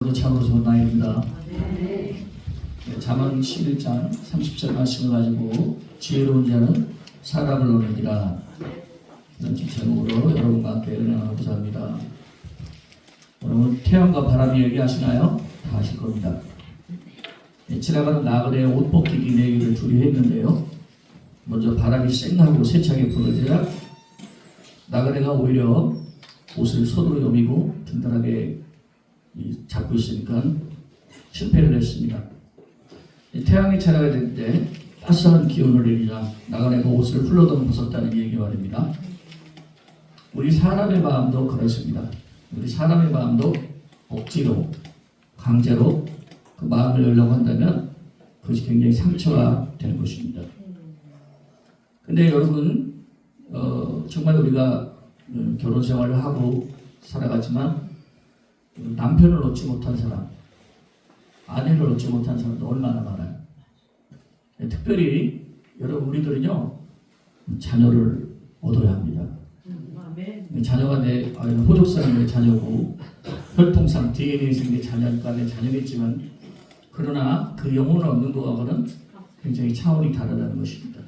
참으로 좋은 날입니다. 잠언 11장 30절 말씀을 가지고 지혜로운 자는 사람을 얻느니라 이런 제목으로 여러분과 함께 은혜하고자 합니다. 오늘 태양과 바람이 얘기하시나요? 다 하실 겁니다. 지나가는 나그네의 옷 벗기기 내기를 둘이 했는데요. 먼저 바람이 쌩하고 세차게 불어져야 나그네가 오히려 옷을 손으로 여미고 든든하게 잡고 있으니까 실패를 했습니다. 태양이 차려야 될 때 따스한 기온을 내리자 나그네가 옷을 훌러덩 벗었다는 얘기 말입니다. 우리 사람의 마음도 그렇습니다. 우리 사람의 마음도 억지로 강제로 그 마음을 열려고 한다면 그것이 굉장히 상처가 되는 것입니다. 근데 여러분 정말 우리가 결혼 생활을 하고 살아가지만 남편을 얻지 못한 사람, 아내를 얻지 못한 사람도 얼마나 많아요. 특별히 여러분 우리들은요 자녀를 얻어야 합니다. 자녀가 내 호족상의 자녀고 혈통상 DNA상 내 자녀니까 내 자녀겠지만 그러나 그 영혼을 얻는 것과는 굉장히 차원이 다르다는 것입니다.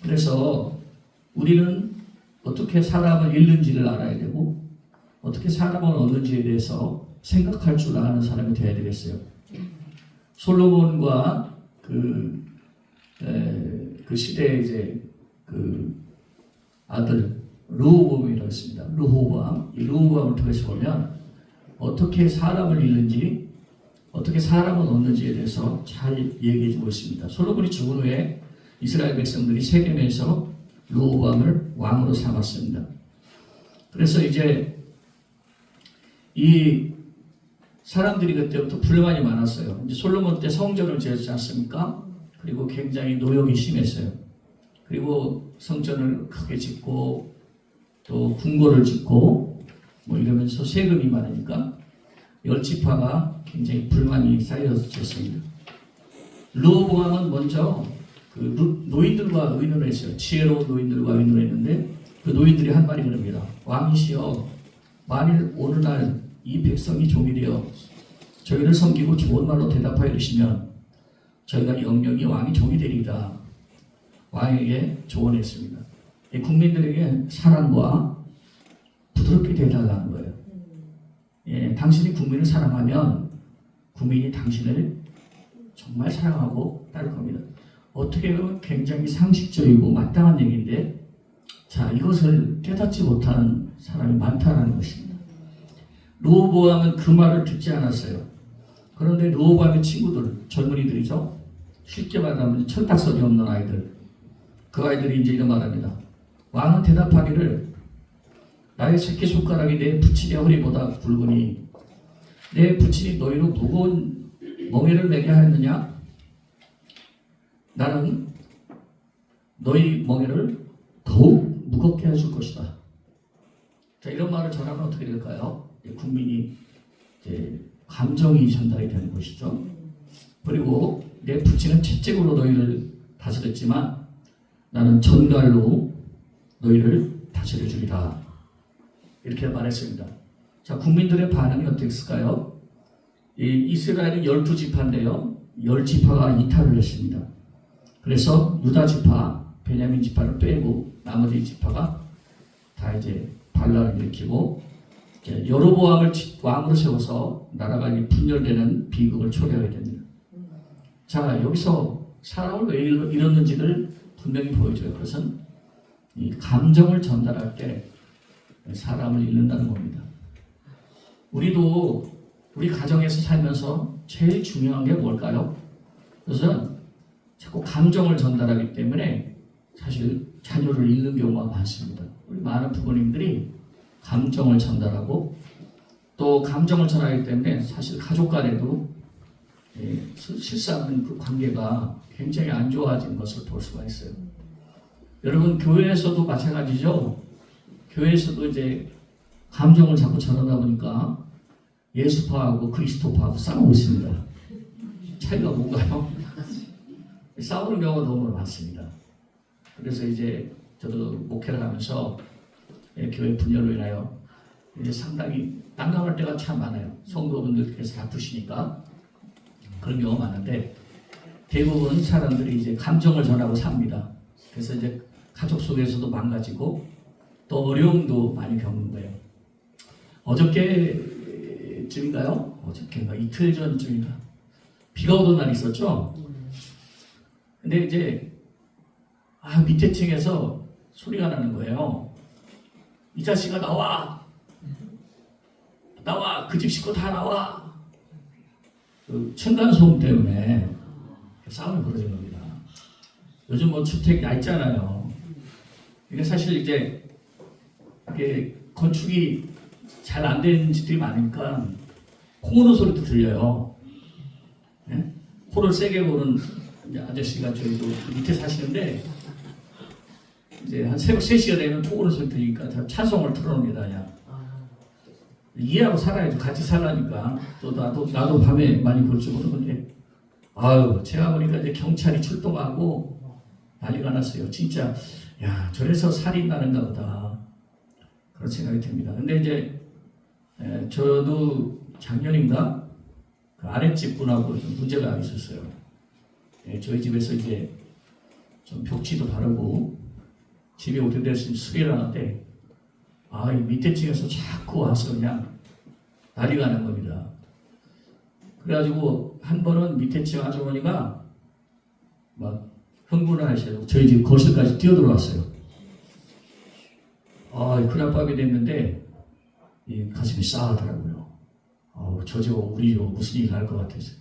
그래서 우리는 어떻게 사람을 잃는지를 알아야 되고 어떻게 사람을 얻는지에 대해서 생각할 줄 아는 사람이 되어야 되겠어요. 솔로몬과 그 시대의 이제 그 아들 르호보암이라고 있습니다. 르호보암, 이 르호보암을 통해서 보면 어떻게 사람을 잃는지, 어떻게 사람을 얻는지에 대해서 잘 얘기해주고 있습니다. 솔로몬이 죽은 후에 이스라엘 백성들이 세겜에서 르호보암을 왕으로 삼았습니다. 그래서 이제 이 사람들이 그때부터 불만이 많았어요. 이제 솔로몬 때 성전을 지었지 않습니까? 그리고 굉장히 노역이 심했어요. 그리고 성전을 크게 짓고 또 궁궐을 짓고 뭐 이러면서 세금이 많으니까 열지파가 굉장히 불만이 쌓였었습니다. 르호보암은 먼저 그 노인들과 의논을 했어요. 지혜로운 노인들과 의논을 했는데 그 노인들이 한 말이 그럽니다. 왕이시여, 만일 오늘날 이 백성이 종이 되어 저희를 섬기고 좋은 말로 대답하여 주시면 저희가 영영이 왕이 종이 되리이다. 왕에게 조언했습니다. 국민들에게 사랑과 부드럽게 대달라는 거예요. 당신이 국민을 사랑하면 국민이 당신을 정말 사랑하고 따를 겁니다. 어떻게 보면 굉장히 상식적이고 마땅한 얘기인데 자, 이것을 깨닫지 못하는 사람이 많다는 것입니다. 르호보암은 그 말을 듣지 않았어요. 그런데 르호보암의 친구들, 젊은이들이죠. 쉽게 말하면 철딱서니 없는 아이들. 그 아이들이 이제 이런 말합니다. 왕은 대답하기를 나의 새끼손가락이 내 부친의 허리보다 굵으니 내 부친이 너희로 무거운 멍에를 매게 하였느냐? 나는 너희 멍에를 더욱 무겁게 해줄 것이다. 자, 이런 말을 전하면 어떻게 될까요? 국민이 이제 감정이 전달이 되는 것이죠. 그리고 내 부친은 채찍으로 너희를 다스렸지만 나는 전갈로 너희를 다스려 주리라. 이렇게 말했습니다. 자, 국민들의 반응이 어땠을까요? 이스라엘은 12지파인데요. 10지파가 이탈을 했습니다. 그래서 유다 지파, 베냐민 지파를 빼고 나머지 지파가 다 이제 반란을 일으키고 여로보암을 왕으로 세워서 나라가 분열되는 비극을 초래하게 됩니다. 자, 여기서 사람을 왜 잃었는지를 분명히 보여줘요. 그것은 이 감정을 전달할 때 사람을 잃는다는 겁니다. 우리도 우리 가정에서 살면서 제일 중요한 게 뭘까요? 그것은 자꾸 감정을 전달하기 때문에 사실 자녀를 잃는 경우가 많습니다. 우리 많은 부모님들이 감정을 전달하고 또 감정을 전하기 때문에 사실 가족 간에도 실상은 그 관계가 굉장히 안 좋아진 것을 볼 수가 있어요. 여러분 교회에서도 마찬가지죠. 교회에서도 이제 감정을 자꾸 전하다 보니까 예수파하고 그리스도파하고 싸우고 있습니다. 차이가 뭔가요? 싸우는 경우가 너무 많습니다. 그래서 이제 저도 목회를 하면서 교회 분열로 인하여 이제 상당히 난감할 때가 참 많아요. 성도분들께서 다투시니까 그런 경우가 많은데 대부분 사람들이 이제 감정을 전하고 삽니다. 그래서 이제 가족 속에서도 망가지고 또 어려움도 많이 겪는 거예요. 어저께쯤인가요? 어저께인가 이틀 전쯤인가 비가 오던 날이 있었죠. 근데 이제 밑에 층에서 소리가 나는 거예요. 이 자식아 나와 그 집 식구 다 나와. 그 층간소음 때문에 싸움이 벌어진 겁니다. 요즘 뭐 주택 얇잖아요. 이게 사실 이제 이게 건축이 잘 안 된 집들이 많으니까 코 고는 소리도 들려요. 네? 코를 세게 고는 아저씨가 저희도 그 밑에 사시는데 이제 한 새벽 3시가 되면 코 고는 소리 들리니까 다 찬송을 틀어놓습니다. 그냥. 이해하고 살아야죠. 같이 살라니까. 또 나도 밤에 많이 볼 줄 모르는데 제가 보니까 이제 경찰이 출동하고 난리가 났어요. 진짜 저래서 살인 나는가 보다 그런 생각이 듭니다. 근데 이제 저도 작년인가 그 아랫집 분하고 좀 문제가 있었어요. 저희 집에서 이제 좀 벽지도 바르고 집에 오래돼서 수리를 하는데 이 밑에 층에서 자꾸 와서 그냥 난리가 난 겁니다. 그래가지고 한 번은 밑에 층 아주머니가 막 흥분을 하셔서 저희 집 거실까지 뛰어들어왔어요. 그날 밤이 됐는데 이 가슴이 싸하더라고요. 저 집 우리 집 무슨 일이 날 것 같아서.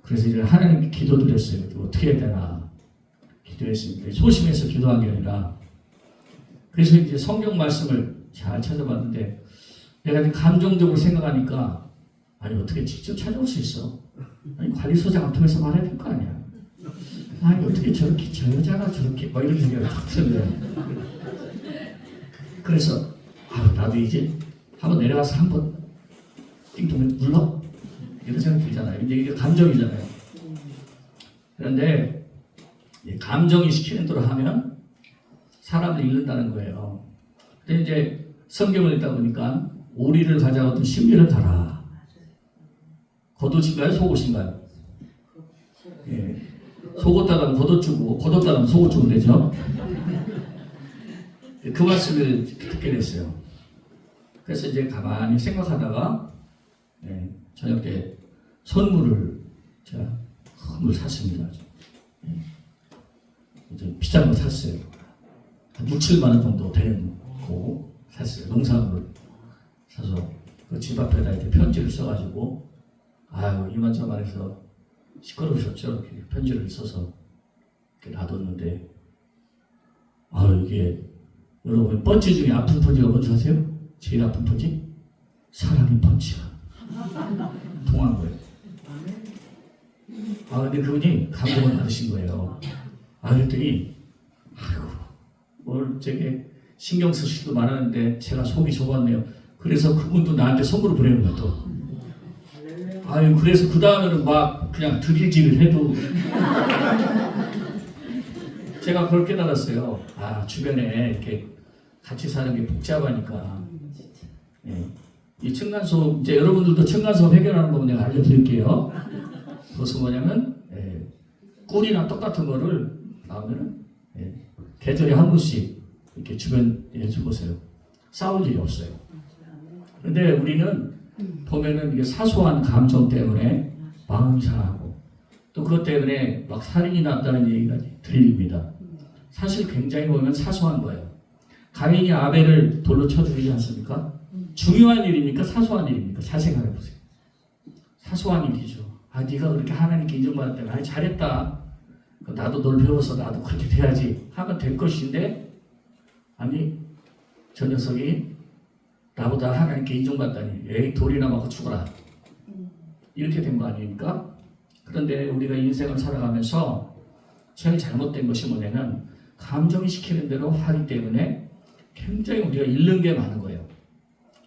그래서 이제 하나님께 기도드렸어요. 어떻게 해야 되나 기도했습니다. 소심해서 기도한 게 아니라. 그래서 이제 성경 말씀을 잘 찾아봤는데 내가 이제 감정적으로 생각하니까 어떻게 직접 찾아올 수 있어? 관리소장을 통해서 말해야 될 거 아니야. 어떻게 저렇게 저 여자가 저렇게 이런 생각이 탁 들어요. 그래서 나도 이제 한번 내려가서 한번 띵동 눌러? 이런 생각이 들잖아요. 이게 감정이잖아요. 그런데 감정이 시키는 대로 하면 사람을 잃는다는 거예요. 근데 이제 성경을 읽다 보니까 오리를 가져가든 신비를 가라. 겉옷인가요? 속옷인가요? 속옷다가는 겉옷 주고 겉옷다가는 속옷 주면 되죠. 그 말씀을 듣게 됐어요. 그래서 이제 가만히 생각하다가 저녁 때 선물을 제가 큰 걸 샀습니다. 이제 비싼 거 샀어요. 한 6, 7만 원 정도 되는 거 샀어요. 농산물을 사서 그 집 앞에다 이렇게 편지를 써가지고 이만저만 해서 시끄러우셨죠? 이렇게 편지를 써서 이렇게 놔뒀는데 이게 여러분 번지 중에 아픈 번지가 뭔지 아세요? 제일 아픈 번지? 사랑의 번지가 통한 거예요. 근데 그분이 감동을 받으신 거예요. 그랬더니 뭘 되게 신경 쓰시도 말하는데 제가 속이 좁았네요. 그래서 그분도 나한테 선물을 보내는 거야 또. 그래서 그 다음에는 막 그냥 드릴질을 해도 제가 그걸 깨달았어요. 주변에 이렇게 같이 사는 게 복잡하니까. 이 층간소음, 이제 여러분들도 층간소음 해결하는 법 내가 알려드릴게요. 그것은 뭐냐면 꿀이나 떡 같은 거를 나오면은 계절에 한 번씩 이렇게 주변에 해주보세요. 싸울 일이 없어요. 근데 우리는 보면은 이게 사소한 감정 때문에 마음이 상하고 또 그것 때문에 막 살인이 났다는 얘기가 들립니다. 사실 굉장히 보면 사소한 거예요. 가인이 아벨을 돌로 쳐 죽이지 않습니까? 중요한 일입니까? 사소한 일입니까? 잘 생각해 보세요. 사소한 일이죠. 네가 그렇게 하나님께 인정받았다면 잘했다. 나도 널 배워서 나도 그렇게 돼야지 하면 될 것인데 저 녀석이 나보다 하나님께 인정받다니 돌이나 맞고 죽어라. 이렇게 된 거 아닙니까? 그런데 우리가 인생을 살아가면서 제일 잘못된 것이 뭐냐면 감정이 시키는 대로 하기 때문에 굉장히 우리가 잃는 게 많은 거예요.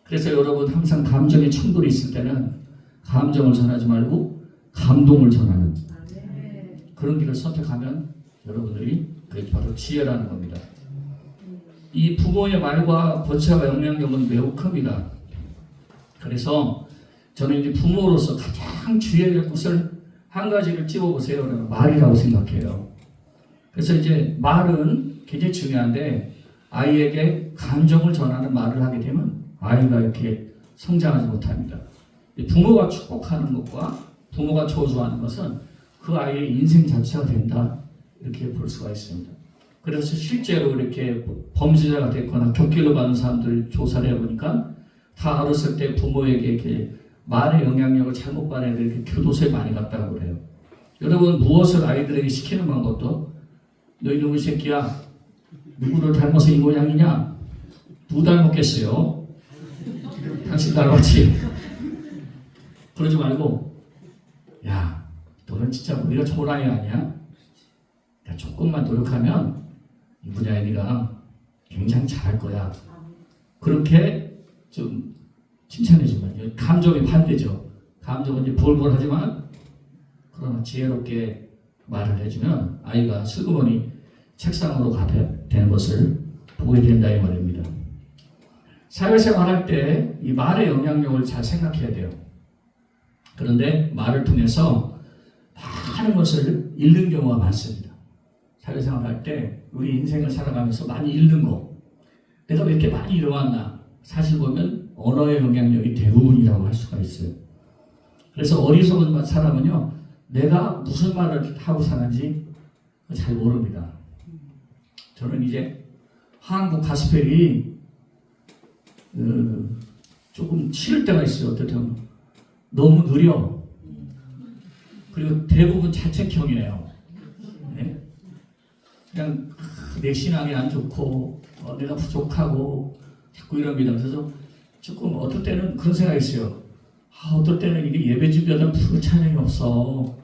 그래서 여러분 항상 감정의 충돌이 있을 때는 감정을 전하지 말고 감동을 전하는 그런 길을 선택하면 여러분들이 그게 바로 지혜라는 겁니다. 이 부모의 말과 번차가 영향력은 매우 큽니다. 그래서 저는 이제 부모로서 가장 주의해야 될 것을 한 가지를 찝어보세요. 그러면 말이라고 생각해요. 그래서 이제 말은 굉장히 중요한데 아이에게 감정을 전하는 말을 하게 되면 아이가 이렇게 성장하지 못합니다. 부모가 축복하는 것과 부모가 저주하는 것은 그 아이의 인생 자체가 된다. 이렇게 볼 수가 있습니다. 그래서 실제로 이렇게 범죄자가 됐거나 격기를 받는 사람들 조사를 해보니까 다 어렸을 때 부모에게 이렇게 말의 영향력을 잘못 받은 애들이 이렇게 교도소에 많이 갔다고 그래요. 여러분 무엇을 아이들에게 시키는 방법도 너희 놈의 새끼야 누구를 닮아서 이 모양이냐? 누구 닮았겠어요? 당신 닮았지? 그러지 말고 야 너는 진짜 우리가 좋은 아이 아니야? 야, 조금만 노력하면 이 분야에 네가 굉장히 잘할 거야. 그렇게 좀 칭찬해주면 감정이 반대죠. 감정은 이제 볼볼하지만 그러나 지혜롭게 말을 해주면 아이가 슬그머니 책상으로 가게 되는 것을 보게 된다 이 말입니다. 사회생활할 때 이 말의 영향력을 잘 생각해야 돼요. 그런데 말을 통해서 많은 것을 잃는 경우가 많습니다. 사회생활할 때 우리 인생을 살아가면서 많이 잃는 거 내가 왜 이렇게 많이 잃어왔나 사실 보면 언어의 영향력이 대부분이라고 할 수가 있어요. 그래서 어리석은 사람은요 내가 무슨 말을 하고 사는지 잘 모릅니다. 저는 이제 한국 가스펠이 조금 싫을 때가 있어요. 어떨 때는 너무 느려. 그리고 대부분 자책형이에요. 네? 그냥 내 신앙이 안 좋고 내가 부족하고 자꾸 이럽니다. 그래서 조금 어떨 때는 그런 생각이 있어요. 어떨 때는 이게 예배 주변에 푸른 찬양이 없어.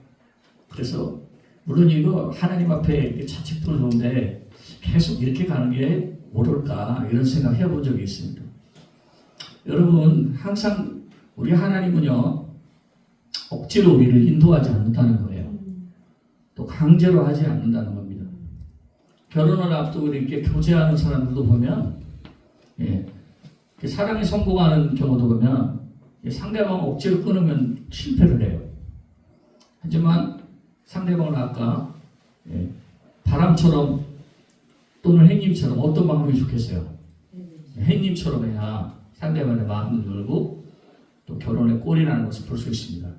그래서 물론 이거 하나님 앞에 자책도 좋은데 계속 이렇게 가는 게 옳을까 이런 생각 해본 적이 있습니다. 여러분 항상 우리 하나님은요 억지로 우리를 인도하지 않는다는 거예요. 또 강제로 하지 않는다는 겁니다. 결혼을 앞두고 이렇게 교제하는 사람들도 보면 사랑이 성공하는 경우도 보면 상대방을 억지로 끊으면 실패를 해요. 하지만 상대방을 아까 바람처럼 또는 햇님처럼 어떤 방법이 좋겠어요? 햇님처럼 해야 상대방의 마음을 열고 또 결혼에 꼴이 나는 것을 볼 수 있습니다.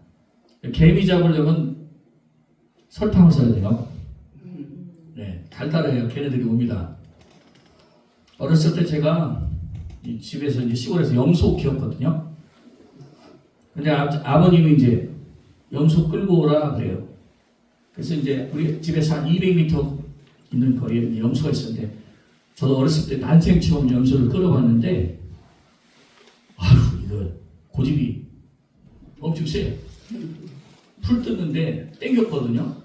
개미 잡으려면 설탕을 써야 돼요. 네, 달달해요. 걔네들이 옵니다. 어렸을 때 제가 집에서 이제 시골에서 염소 키웠거든요. 근데 아버님이 이제 염소 끌고 오라 그래요. 그래서 이제 우리 집에서 한 200m 있는 거리에 염소가 있었는데 저도 어렸을 때 난생 처음 염소를 끌어봤는데 아휴 이거 고집이 엄청 세요. 풀 뜯는데 땡겼거든요.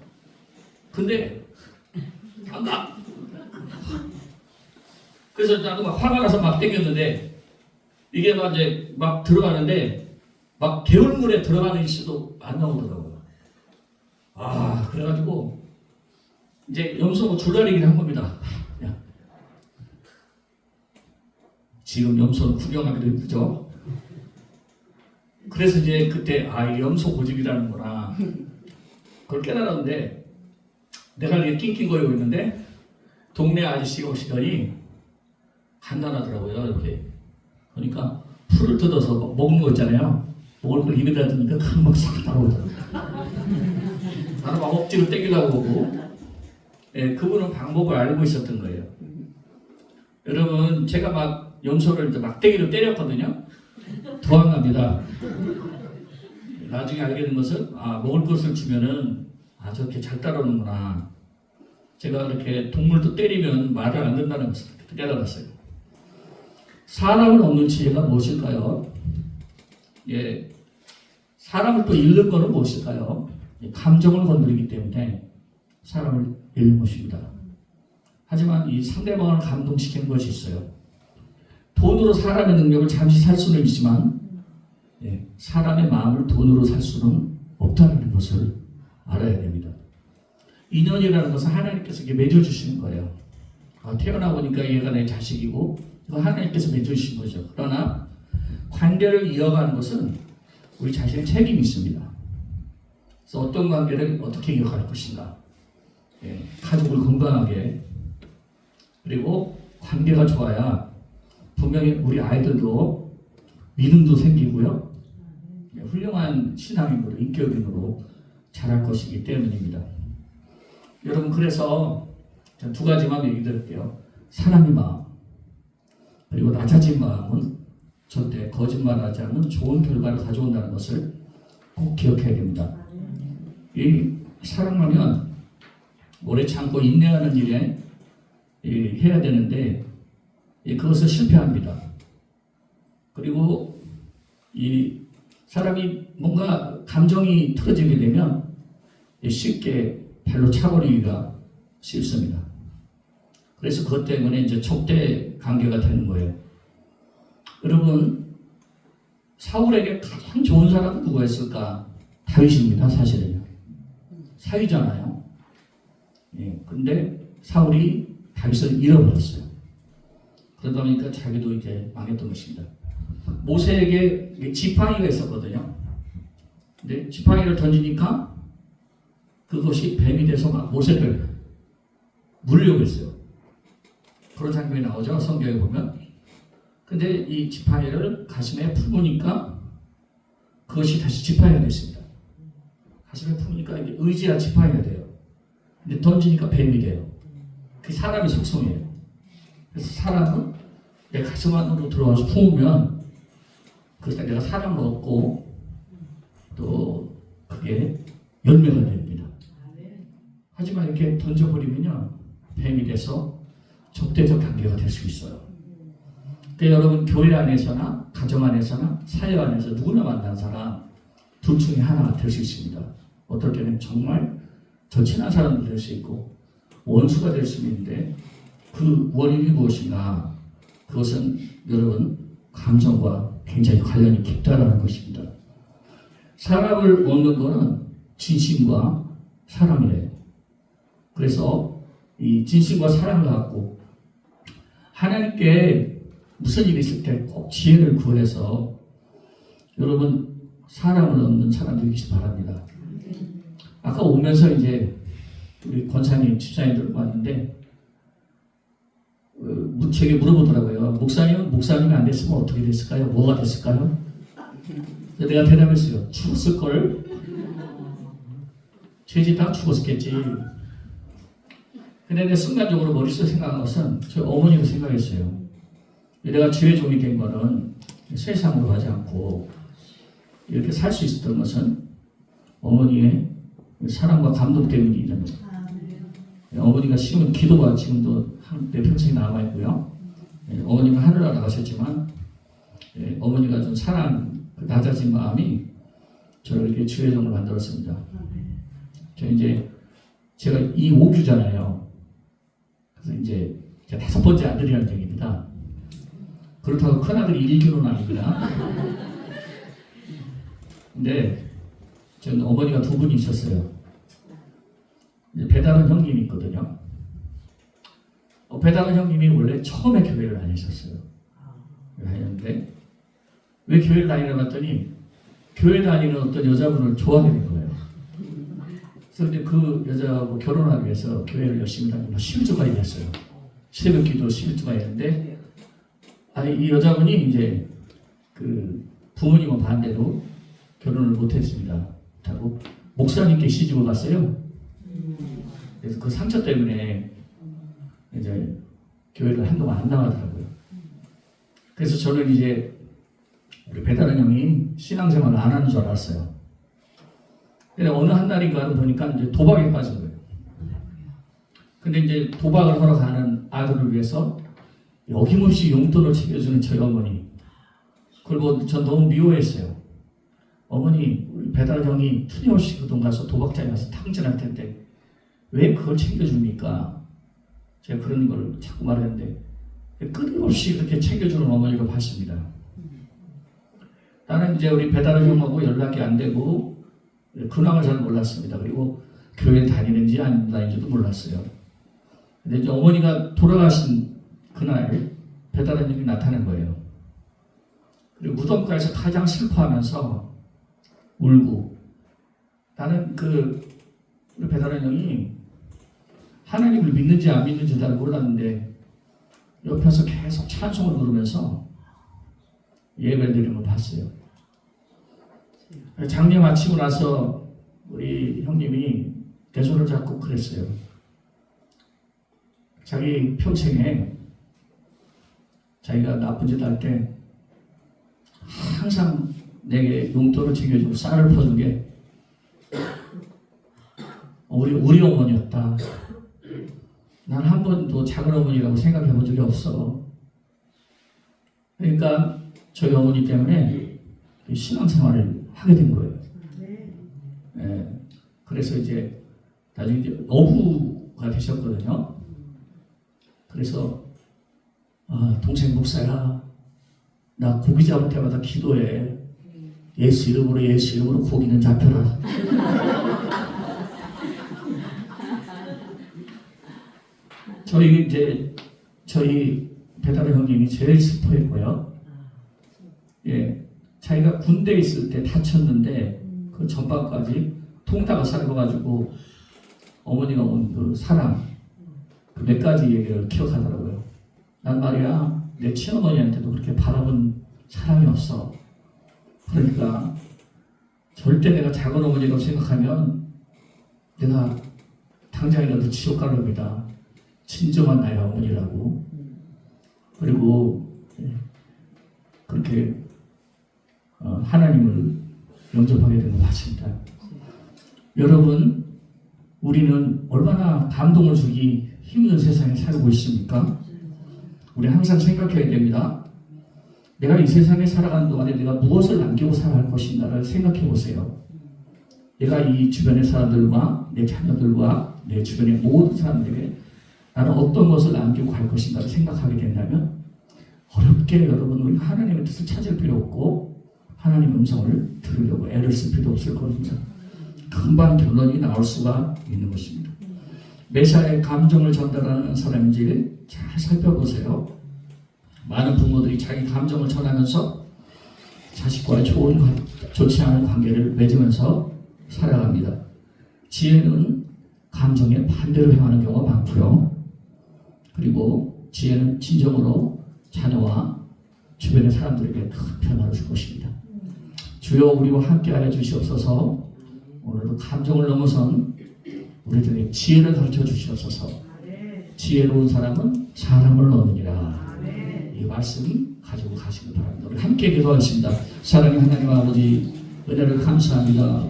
근데 안 가. 그래서 나도 막 화가 나서 막 땡겼는데 이게 막 이제 막 들어가는데 막 개울물에 들어가는 일수도 안 나오더라고요. 그래가지고 이제 염소 줄다리기를 한 겁니다. 야, 지금 염소는 구경하기도 힘들죠. 그래서 이제 그때 이 염소 고집이라는구나 그걸 깨달았는데 내가 이렇게 낑낑거리고 있는데 동네 아저씨가 오시더니 간단하더라고요. 이렇게 그러니까 풀을 뜯어서 먹는 거 있잖아요. 먹을 걸 입에다 드니까 금방 싹 따라오더라고요. 나는 막 억지로 땡기려고 보고 그분은 방법을 알고 있었던 거예요. 여러분 제가 막 염소를 막대기로 때렸거든요. 도망갑니다. 나중에 알게 된 것은 먹을 것을 주면은 저렇게 잘 따라오는구나. 제가 이렇게 동물도 때리면 말을 안 듣는다는 것을 깨달았어요. 사람을 얻는 지혜가 무엇일까요? 사람을 또 잃는 것은 무엇일까요? 감정을 건드리기 때문에 사람을 잃는 것입니다. 하지만 이 상대방을 감동시키는 것이 있어요. 돈으로 사람의 능력을 잠시 살 수는 있지만 사람의 마음을 돈으로 살 수는 없다는 것을 알아야 됩니다. 인연이라는 것은 하나님께서 이게 맺어주시는 거예요. 태어나 보니까 얘가 내 자식이고 이거 하나님께서 맺어주신 거죠. 그러나 관계를 이어가는 것은 우리 자신의 책임이 있습니다. 그래서 어떤 관계를 어떻게 이어갈 것인가. 예, 가족을 건강하게, 그리고 관계가 좋아야 분명히 우리 아이들도 믿음도 생기고요. 예, 훌륭한 신앙인으로, 인격인으로 자랄 것이기 때문입니다. 여러분, 그래서 두 가지만 얘기 드릴게요. 사람의 마음, 그리고 낮아진 마음은 절대 거짓말하지 않는 좋은 결과를 가져온다는 것을 꼭 기억해야 됩니다. 이 사랑하면 오래 참고 인내하는 일에 해야 되는데 그것을 실패합니다. 그리고 이 사람이 뭔가 감정이 틀어지게 되면 쉽게 발로 차버리기가 쉽습니다. 그래서 그것 때문에 이제 촉대 관계가 되는 거예요. 여러분, 사울에게 가장 좋은 사람은 누구였을까? 다윗입니다, 사실은요. 사위잖아요. 예, 근데 사울이 다윗을 잃어버렸어요. 그러다 보니까 자기도 이제 망했던 것입니다. 모세에게 지팡이가 있었거든요. 근데 지팡이를 던지니까 그것이 뱀이 돼서 막 모세를 물려고 했어요. 그런 장면이 나오죠, 성경에 보면. 근데 이 지팡이를 가슴에 품으니까 그것이 다시 지팡이가 됐습니다. 가슴에 품으니까 이게 의지와 지팡이가 돼요. 근데 던지니까 뱀이 돼요. 그게 사람의 속성이에요. 그래서 사람은 내 가슴 안으로 들어와서 품으면 그래서 내가 사랑을 얻고 또 그게 열매가 됩니다. 하지만 이렇게 던져버리면요, 뱀이 돼서 적대적 관계가 될 수 있어요. 그러니까 여러분, 교회 안에서나 가정 안에서나 사회 안에서 누구나 만난 사람 둘 중에 하나가 될 수 있습니다. 어떨 때는 정말 절친한 사람도 될 수 있고 원수가 될 수 있는데 그 원인이 무엇인가? 그것은 여러분 감정과 굉장히 관련이 깊다라는 것입니다. 사람을 얻는 것은 진심과 사랑이에요. 그래서 이 진심과 사랑을 갖고 하나님께 무슨 일이 있을 때 꼭 지혜를 구해서 여러분 사랑을 얻는 사람들이 되시기 바랍니다. 아까 오면서 이제 우리 권사님, 집사님들 왔는데 제게 물어보더라고요. 목사님이 안 됐으면 어떻게 됐을까요? 뭐가 됐을까요? 내가 대답했어요. 죽었을걸? 죄지 다 죽었겠지. 근데 내 순간적으로 머릿속에 생각한 것은 저희 어머니를 생각했어요. 내가 주의 종이 된 거는 세상으로 가지 않고 이렇게 살 수 있었던 것은 어머니의 사랑과 감동 때문이라는 거예요. 어머니가 심은 기도가 지금도 내 평생에 남아있고요. 어머니가 하늘나라 나가셨지만 어머니가 준 사랑, 그 낮아진 마음이 저를 이렇게 주의 종으로 만들었습니다. 제가 이 5규잖아요. 그래서 이제 제가 5번째 아들이라는 얘기입니다. 그렇다고 큰아들이 1규는 아닙니다. 근데 저는 어머니가 두 분이 있었어요. 배다른 형님이 있거든요. 배다른 형님이 원래 처음에 교회를 다니셨어요. 다녔는데 왜 교회를 다니려고 했더니 교회 다니는 어떤 여자분을 좋아하게 된 거예요. 그래서 이제 그 여자하고 결혼하기 위해서 교회를 열심히 다니고 11주까지 했어요. 새벽 기도 11주까지 했는데 이 여자분이 이제 그 부모님은 반대로 결혼을 못했습니다. 하고 목사님께 시집을 갔어요. 그래서 그 상처 때문에 이제 교회를 한동안 안 나가더라고요. 그래서 저는 이제 우리 배다른 형이 신앙생활을 안 하는 줄 알았어요. 근데 어느 한 날인가는 보니까 이제 도박에 빠진 거예요. 근데 이제 도박을 하러 가는 아들을 위해서 어김없이 용돈을 챙겨주는 저희 어머니. 그리고 전 너무 미워했어요. 어머니, 우리 배달 형이 틀림없이 그 돈 가서 도박장에 가서 탕진할 텐데 왜 그걸 챙겨줍니까? 제가 그런 걸 자꾸 말했는데 끊임없이 그렇게 챙겨주는 어머니가 봤습니다. 나는 이제 우리 배달 형하고 연락이 안 되고 근황을 잘 몰랐습니다. 그리고 교회 다니는지 안 다니는지도 몰랐어요. 근데 이제 어머니가 돌아가신 그날 배달 형이 나타난 거예요. 그리고 무덤가에서 가장 슬퍼하면서 울고, 나는 우리 배달원 형이 하나님을 믿는지 안 믿는지 잘 몰랐는데 옆에서 계속 찬송을 부르면서 예배를 드리는 걸 봤어요. 장례 마치고 나서 우리 형님이 내 손을 잡고 그랬어요. 자기 평생에 자기가 나쁜 짓 할 때 항상 내게 용돈을 챙겨주고 쌀을 퍼준 게 우리 어머니였다. 난 한 번도 작은 어머니라고 생각해 본 적이 없어. 그러니까 저희 어머니 때문에 신앙생활을 하게 된 거예요. 네. 그래서 이제 나중에 이제 어부가 되셨거든요. 그래서 동생 목사야, 나 고기 잡을 때마다 기도해. 예수 이름으로 고기는 잡혀라. 저희 배달의 형님이 제일 슬퍼했고요. 예, 자기가 군대에 있을 때 다쳤는데 그 전반까지 통다가 살아가지고 어머니가 온 그 사랑, 그 몇 가지 얘기를 기억하더라고요. 난 말이야, 내 친어머니한테도 그렇게 바라본 사랑이 없어. 그러니까 절대 내가 작은 어머니라고 생각하면 내가 당장이라도 지옥 갈 겁니다. 진정한 나의 어머니라고. 그리고 그렇게 하나님을 영접하게 된 것 같습니다. 여러분, 우리는 얼마나 감동을 주기 힘든 세상에 살고 있습니까? 우리 항상 생각해야 됩니다. 내가 이 세상에 살아가는 동안에 내가 무엇을 남기고 살아갈 것인가를 생각해 보세요. 내가 이 주변의 사람들과 내 자녀들과 내 주변의 모든 사람들에게 나는 어떤 것을 남기고 갈 것인가를 생각하게 된다면 어렵게 여러분 우리 하나님의 뜻을 찾을 필요 없고 하나님의 음성을 들으려고 애를 쓸 필요 없을 겁니다. 금방 결론이 나올 수가 있는 것입니다. 메시아의 감정을 전달하는 사람인지 잘 살펴보세요. 많은 부모들이 자기 감정을 전하면서 자식과의 좋지 않은 관계를 맺으면서 살아갑니다. 지혜는 감정에 반대로 행하는 경우가 많고요. 그리고 지혜는 진정으로 자녀와 주변의 사람들에게 큰 변화를 줄 것입니다. 주여 우리와 함께하여 주시옵소서. 오늘도 감정을 넘어선 우리들에게 지혜를 가르쳐 주시옵소서. 지혜로운 사람은 사람을 얻느니라. 이 말씀 가지고 가시기 바랍니다. 우리 함께 기도하겠습니다. 사랑의 하나님 아버지, 은혜를 감사합니다.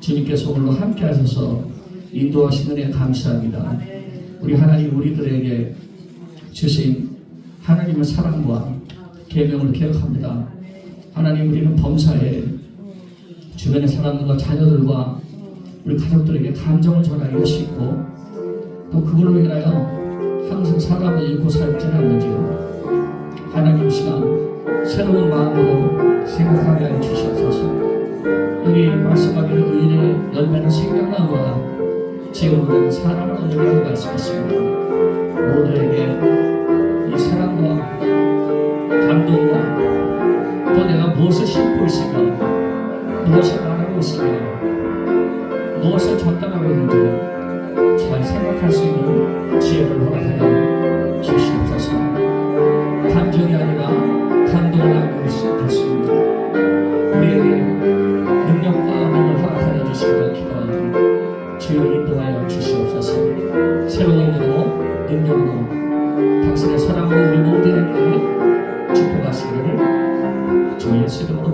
주님께서 오늘도 함께 하셔서 인도하시는 은혜 감사합니다. 우리 하나님 우리들에게 주신 하나님의 사랑과 계명을 기억합니다. 하나님, 우리는 범사에 주변의 사람들과 자녀들과 우리 가족들에게 감정을 전하기 쉽고 또 그걸로 인하여 항상 사람을 잃고 살지는 않는지요. 하나님 시간 새로운 마음으로 생각하게 하여 주시옵소서. 여기 말씀하기를 의인의 열매는 생명나무와 지혜로운 사람을 얻으리라고 말씀하십니다. 모두에게 이 사랑과 감동과 또 내가 무엇을 심고 있으며 무엇을 말하고 있으며 무엇을 전달하고 있는지 잘 생각할 수 있는 지혜를 허락하여 주시옵소서. 감정이 아니라 감동을 나누고 싶겠습니다. 우리에게 능력과 힘을 허락하여 주시기를 기도하고 주여 인도하여 주시옵소서. 새로운 힘으로 능력으로 당신의 사랑으로 우리 모두에게